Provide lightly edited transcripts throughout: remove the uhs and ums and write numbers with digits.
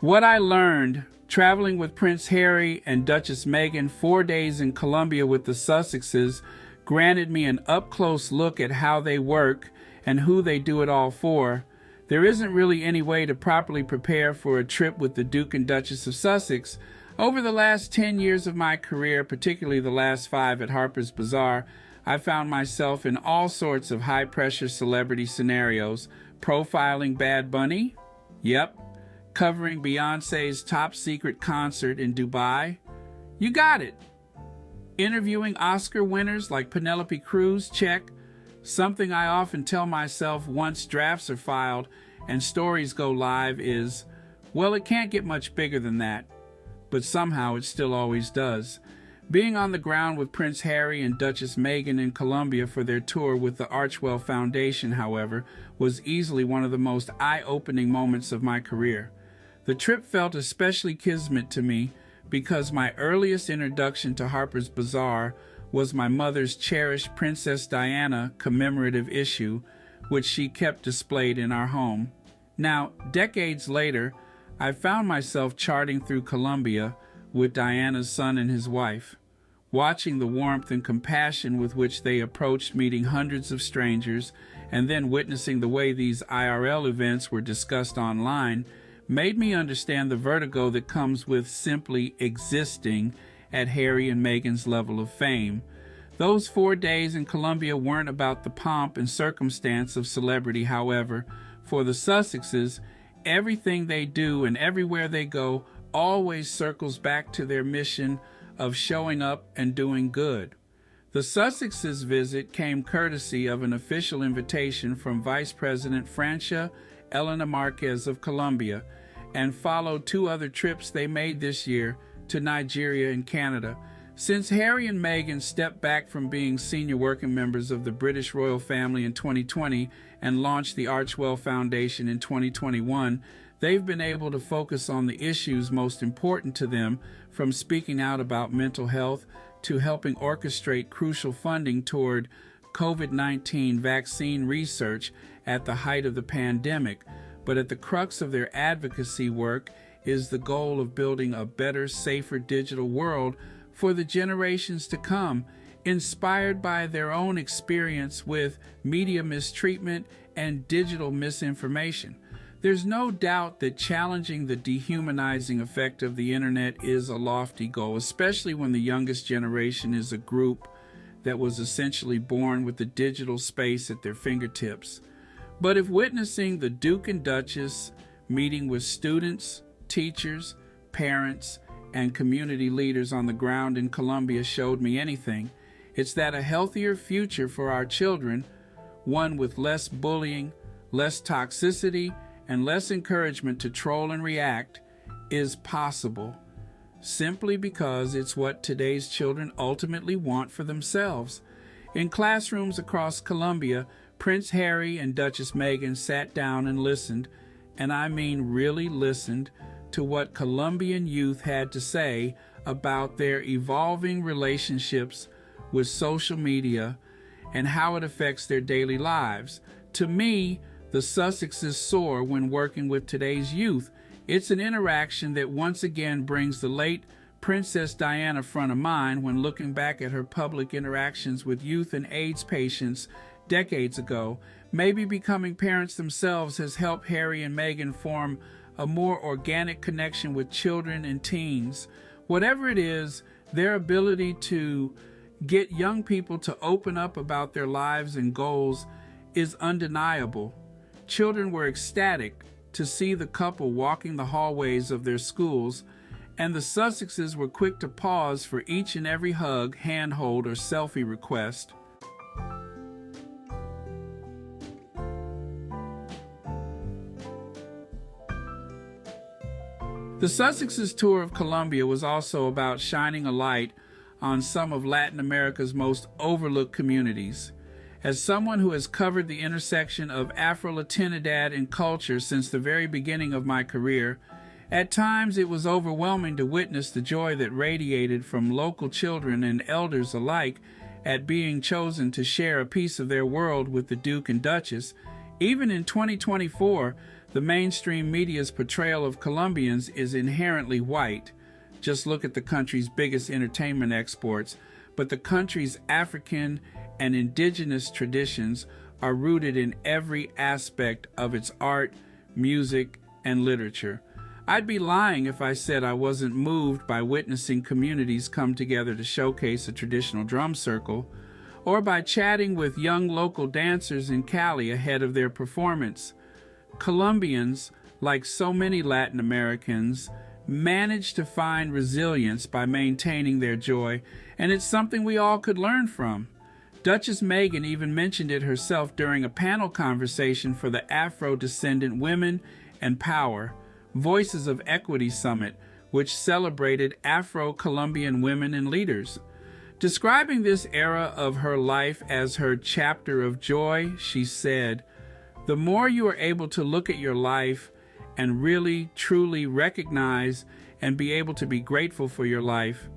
What I learned traveling with Prince Harry and Duchess Meghan 4 days in Colombia with the Sussexes granted me an up-close look at how they work and who they do it all for. There isn't really any way to properly prepare for a trip with the Duke and Duchess of Sussex. Over the last 10 years of my career, particularly the last 5 at Harper's Bazaar, I found myself in all sorts of high-pressure celebrity scenarios. Profiling Bad Bunny? Yep. Covering Beyoncé's top-secret concert in Dubai? You got it. Interviewing Oscar winners like Penelope Cruz? Check. Something I often tell myself once drafts are filed and stories go live is, well, it can't get much bigger than that. But somehow it still always does. Being on the ground with Prince Harry and Duchess Meghan in Colombia for their tour with the Archewell Foundation, however, was easily one of the most eye-opening moments of my career. The trip felt especially kismet to me because my earliest introduction to Harper's Bazaar was my mother's cherished Princess Diana commemorative issue, which she kept displayed in our home. Now, decades later, I found myself charting through Colombia with Diana's son and his wife, watching the warmth and compassion with which they approached meeting hundreds of strangers, and then witnessing the way these IRL events were discussed online, made me understand the vertigo that comes with simply existing at Harry and Meghan's level of fame. Those 4 days in Colombia weren't about the pomp and circumstance of celebrity, however. For the Sussexes, everything they do and everywhere they go always circles back to their mission of showing up and doing good. The Sussexes' visit came courtesy of an official invitation from Vice President Francia Elena Marquez of Colombia, and followed 2 other trips they made this year to Nigeria and Canada. Since Harry and Meghan stepped back from being senior working members of the British royal family in 2020 and launched the Archewell Foundation in 2021, they've been able to focus on the issues most important to them, from speaking out about mental health to helping orchestrate crucial funding toward COVID-19 vaccine research at the height of the pandemic. But at the crux of their advocacy work is the goal of building a better, safer digital world for the generations to come, inspired by their own experience with media mistreatment and digital misinformation. There's no doubt that challenging the dehumanizing effect of the internet is a lofty goal, especially when the youngest generation is a group that was essentially born with the digital space at their fingertips. But if witnessing the Duke and Duchess meeting with students, teachers, parents, and community leaders on the ground in Colombia showed me anything, it's that a healthier future for our children, one with less bullying, less toxicity, and less encouragement to troll and react, is possible, simply because it's what today's children ultimately want for themselves. In classrooms across Colombia, Prince Harry and Duchess Meghan sat down and listened, and I mean really listened, to what Colombian youth had to say about their evolving relationships with social media and how it affects their daily lives. To me, the Sussexes soar when working with today's youth. It's an interaction that once again brings the late Princess Diana front of mind when looking back at her public interactions with youth and AIDS patients decades ago. Maybe becoming parents themselves has helped Harry and Meghan form a more organic connection with children and teens. Whatever it is, their ability to get young people to open up about their lives and goals is undeniable. Children were ecstatic to see the couple walking the hallways of their schools, and the Sussexes were quick to pause for each and every hug, handhold, or selfie request. The Sussexes' tour of Colombia was also about shining a light on some of Latin America's most overlooked communities. As someone who has covered the intersection of Afro-Latinidad and culture since the very beginning of my career, at times it was overwhelming to witness the joy that radiated from local children and elders alike at being chosen to share a piece of their world with the Duke and Duchess. Even in 2024, the mainstream media's portrayal of Colombians is inherently white. Just look at the country's biggest entertainment exports, but the country's African and indigenous traditions are rooted in every aspect of its art, music, and literature. I'd be lying if I said I wasn't moved by witnessing communities come together to showcase a traditional drum circle, or by chatting with young local dancers in Cali ahead of their performance. Colombians, like so many Latin Americans, manage to find resilience by maintaining their joy, and it's something we all could learn from. Duchess Meghan even mentioned it herself during a panel conversation for the Afro-Descendant Women and Power, Voices of Equity Summit, which celebrated Afro-Colombian women and leaders. Describing this era of her life as her chapter of joy, she said, "The more you are able to look at your life and really, truly recognize and be able to be grateful for your life,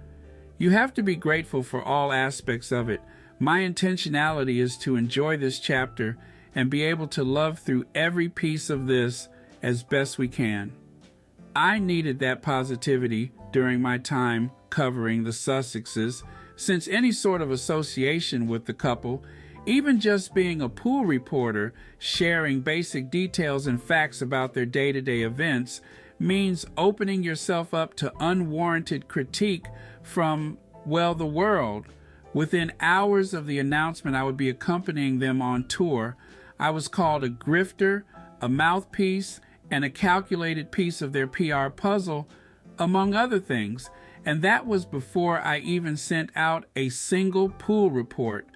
you have to be grateful for all aspects of it. My intentionality is to enjoy this chapter and be able to love through every piece of this as best we can." I needed that positivity during my time covering the Sussexes, since any sort of association with the couple, even just being a pool reporter, sharing basic details and facts about their day-to-day events, means opening yourself up to unwarranted critique from, well, the world. Within hours of the announcement I would be accompanying them on tour, I was called a grifter, a mouthpiece, and a calculated piece of their PR puzzle, among other things. And that was before I even sent out a single pool report.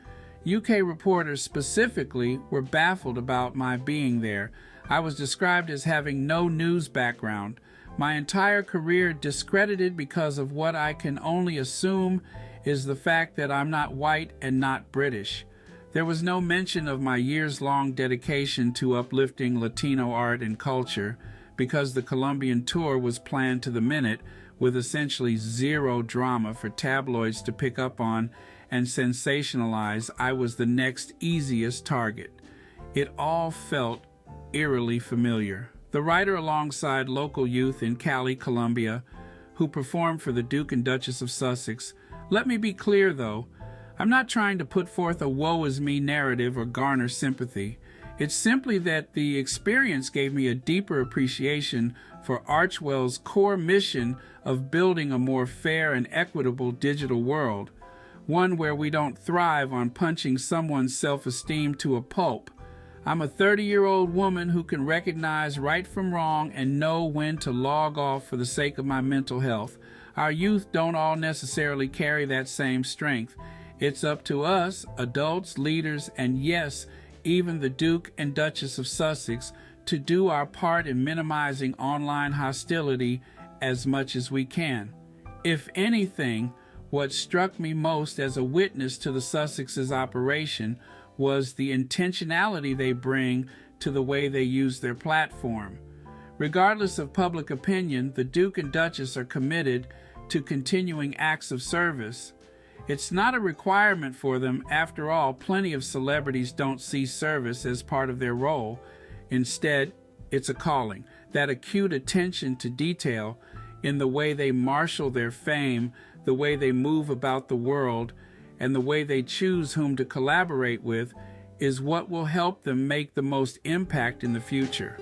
UK reporters specifically were baffled about my being there. I was described as having no news background. My entire career discredited because of what I can only assume is the fact that I'm not white and not British. There was no mention of my years-long dedication to uplifting Latino art and culture, because the Colombian tour was planned to the minute, with essentially zero drama for tabloids to pick up on and sensationalize. I was the next easiest target. It all felt eerily familiar. The writer, alongside local youth in Cali, Colombia, who performed for the Duke and Duchess of Sussex. Let me be clear, though. I'm not trying to put forth a woe-is-me narrative or garner sympathy. It's simply that the experience gave me a deeper appreciation for Archewell's core mission of building a more fair and equitable digital world, one where we don't thrive on punching someone's self-esteem to a pulp. I'm a 30-year-old woman who can recognize right from wrong and know when to log off for the sake of my mental health. Our youth don't all necessarily carry that same strength. It's up to us, adults, leaders, and yes, even the Duke and Duchess of Sussex, to do our part in minimizing online hostility as much as we can. If anything, what struck me most as a witness to the Sussexes' operation was the intentionality they bring to the way they use their platform. Regardless of public opinion, the Duke and Duchess are committed to continuing acts of service. It's not a requirement for them. After all, plenty of celebrities don't see service as part of their role. Instead, it's a calling. That acute attention to detail in the way they marshal their fame, the way they move about the world, and the way they choose whom to collaborate with is what will help them make the most impact in the future.